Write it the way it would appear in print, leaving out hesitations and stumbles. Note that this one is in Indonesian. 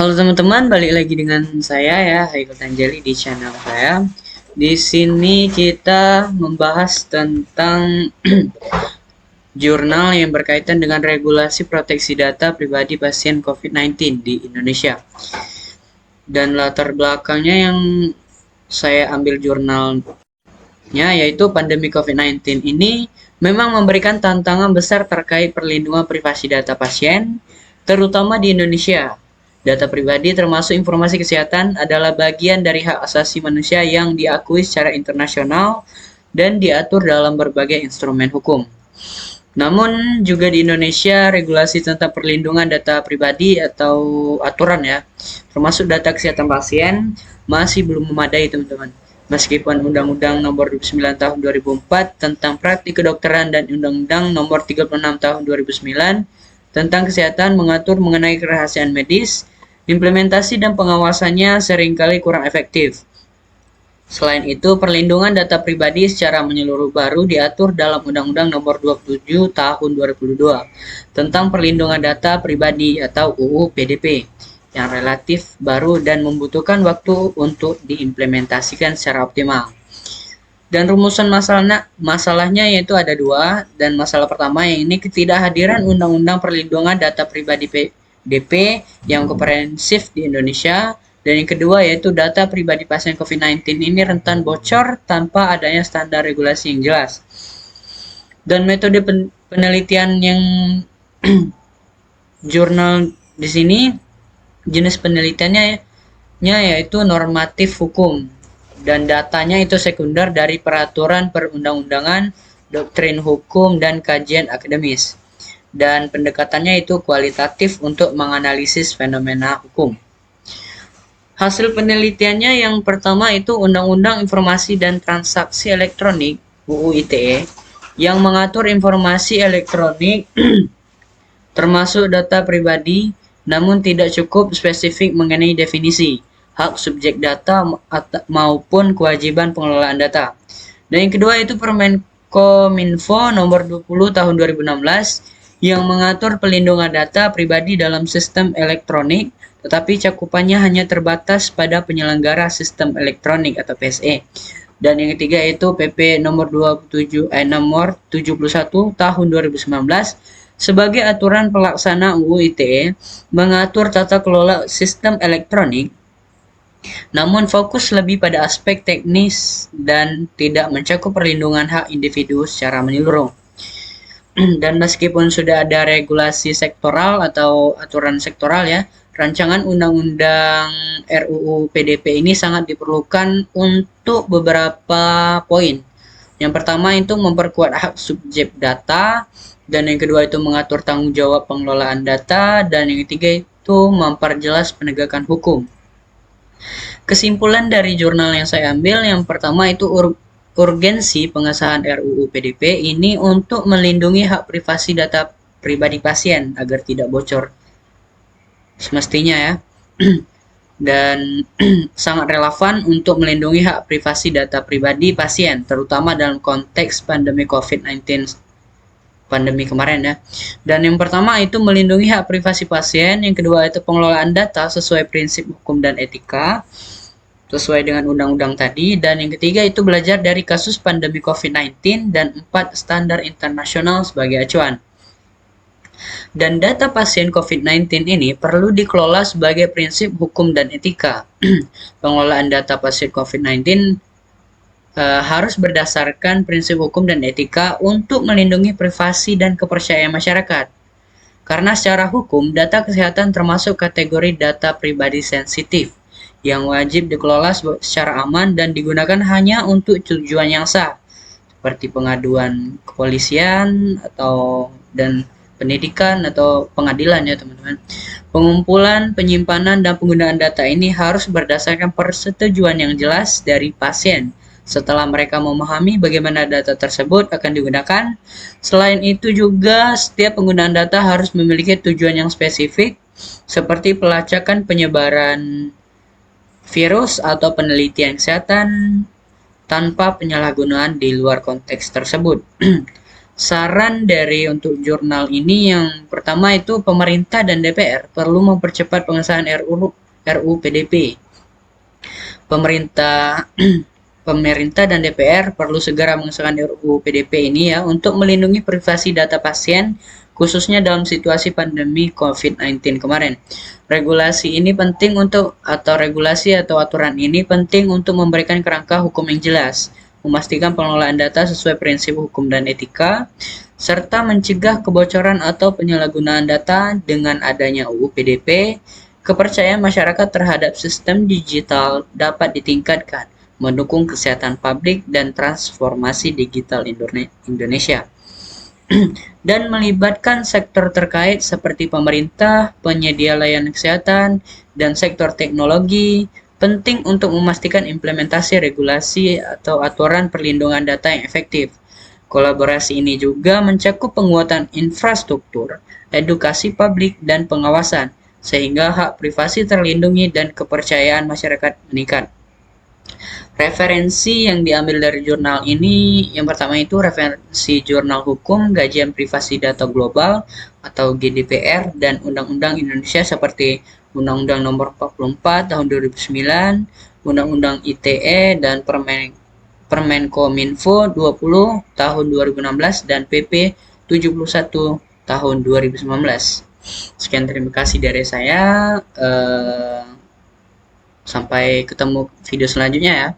Halo teman-teman, balik lagi dengan saya ya, Haikal Tanjali di channel saya. Di sini kita membahas tentang jurnal yang berkaitan dengan regulasi proteksi data pribadi pasien COVID-19 di Indonesia. Dan latar belakangnya yang saya ambil jurnalnya yaitu pandemi COVID-19 ini memang memberikan tantangan besar terkait perlindungan privasi data pasien, terutama di Indonesia. Data pribadi termasuk informasi kesehatan adalah bagian dari hak asasi manusia yang diakui secara internasional dan diatur dalam berbagai instrumen hukum. Namun juga di Indonesia regulasi tentang perlindungan data pribadi atau aturan ya, termasuk data kesehatan pasien masih belum memadai teman-teman. Meskipun Undang-Undang Nomor 29 Tahun 2004 tentang praktik kedokteran dan Undang-Undang Nomor 36 Tahun 2009 tentang kesehatan mengatur mengenai kerahasiaan medis, implementasi dan pengawasannya seringkali kurang efektif. Selain itu, perlindungan data pribadi secara menyeluruh baru diatur dalam Undang-Undang Nomor 27 Tahun 2002 tentang perlindungan data pribadi atau UU PDP yang relatif baru dan membutuhkan waktu untuk diimplementasikan secara optimal. Dan rumusan masalahnya yaitu ada dua, dan masalah pertama yang ini ketidakhadiran Undang-Undang Perlindungan Data Pribadi PDP yang komprehensif di Indonesia. Dan yang kedua yaitu data pribadi pasien COVID-19 ini rentan bocor tanpa adanya standar regulasi yang jelas. Dan metode penelitian yang jurnal di sini jenis penelitiannya yaitu normatif hukum dan datanya itu sekunder dari peraturan perundang-undangan, doktrin hukum dan kajian akademis. Dan pendekatannya itu kualitatif untuk menganalisis fenomena hukum. Hasil penelitiannya yang pertama itu Undang-Undang Informasi dan Transaksi Elektronik (UU ITE) yang mengatur informasi elektronik termasuk data pribadi, namun tidak cukup spesifik mengenai definisi, hak subjek data maupun kewajiban pengelolaan data. Dan yang kedua itu Permen Kominfo nomor 20 tahun 2016 yang mengatur pelindungan data pribadi dalam sistem elektronik, tetapi cakupannya hanya terbatas pada penyelenggara sistem elektronik atau PSE. Dan yang ketiga itu PP nomor 71 tahun 2019 sebagai aturan pelaksana UU ITE mengatur tata kelola sistem elektronik, namun fokus lebih pada aspek teknis dan tidak mencakup perlindungan hak individu secara menyeluruh. Dan meskipun sudah ada regulasi sektoral atau aturan sektoral ya, rancangan undang-undang RUU PDP ini sangat diperlukan untuk beberapa poin. Yang pertama itu memperkuat hak subjek data, dan yang kedua itu mengatur tanggung jawab pengelolaan data, dan yang ketiga itu memperjelas penegakan hukum. Kesimpulan dari jurnal yang saya ambil, yang pertama itu urgensi pengesahan RUU PDP ini untuk melindungi hak privasi data pribadi pasien agar tidak bocor semestinya ya. Dan sangat relevan untuk melindungi hak privasi data pribadi pasien, terutama dalam konteks pandemi COVID-19 pandemi kemarin ya. Dan yang pertama itu melindungi hak privasi pasien, yang kedua itu pengelolaan data sesuai prinsip hukum dan etika sesuai dengan undang-undang tadi, dan yang ketiga itu belajar dari kasus pandemi COVID-19 dan 4 standar internasional sebagai acuan. Dan data pasien COVID-19 ini perlu dikelola sebagai prinsip hukum dan etika. Pengelolaan data pasien COVID-19 harus berdasarkan prinsip hukum dan etika untuk melindungi privasi dan kepercayaan masyarakat. Karena secara hukum, data kesehatan termasuk kategori data pribadi sensitif yang wajib dikelola secara aman dan digunakan hanya untuk tujuan yang sah, seperti pengaduan kepolisian dan pendidikan atau pengadilan ya teman-teman. Pengumpulan, penyimpanan, dan penggunaan data ini harus berdasarkan persetujuan yang jelas dari pasien setelah mereka memahami bagaimana data tersebut akan digunakan. Selain itu juga setiap penggunaan data harus memiliki tujuan yang spesifik seperti pelacakan penyebaran virus atau penelitian kesehatan tanpa penyalahgunaan di luar konteks tersebut. Saran dari untuk jurnal ini yang pertama itu pemerintah dan DPR perlu mempercepat pengesahan RUU PDP. Pemerintah Pemerintah dan DPR perlu segera mengesahkan RUU PDP ini ya untuk melindungi privasi data pasien khususnya dalam situasi pandemi COVID-19 kemarin. Regulasi atau aturan ini penting untuk memberikan kerangka hukum yang jelas, memastikan pengelolaan data sesuai prinsip hukum dan etika, serta mencegah kebocoran atau penyalahgunaan data. Dengan adanya UU PDP, kepercayaan masyarakat terhadap sistem digital dapat ditingkatkan, mendukung kesehatan publik dan transformasi digital Indonesia, dan melibatkan sektor terkait seperti pemerintah, penyedia layanan kesehatan, dan sektor teknologi. Penting untuk memastikan implementasi regulasi atau aturan perlindungan data yang efektif. Kolaborasi ini juga mencakup penguatan infrastruktur, edukasi publik, dan pengawasan, sehingga hak privasi terlindungi dan kepercayaan masyarakat meningkat. Referensi yang diambil dari jurnal ini, yang pertama itu referensi Jurnal Hukum Kajian Privasi Data Global atau GDPR dan Undang-Undang Indonesia seperti Undang-Undang Nomor 44 Tahun 2009, Undang-Undang ITE dan Permenkominfo 20 Tahun 2016 dan PP 71 Tahun 2019. Sekian, terima kasih dari saya. Sampai ketemu video selanjutnya ya.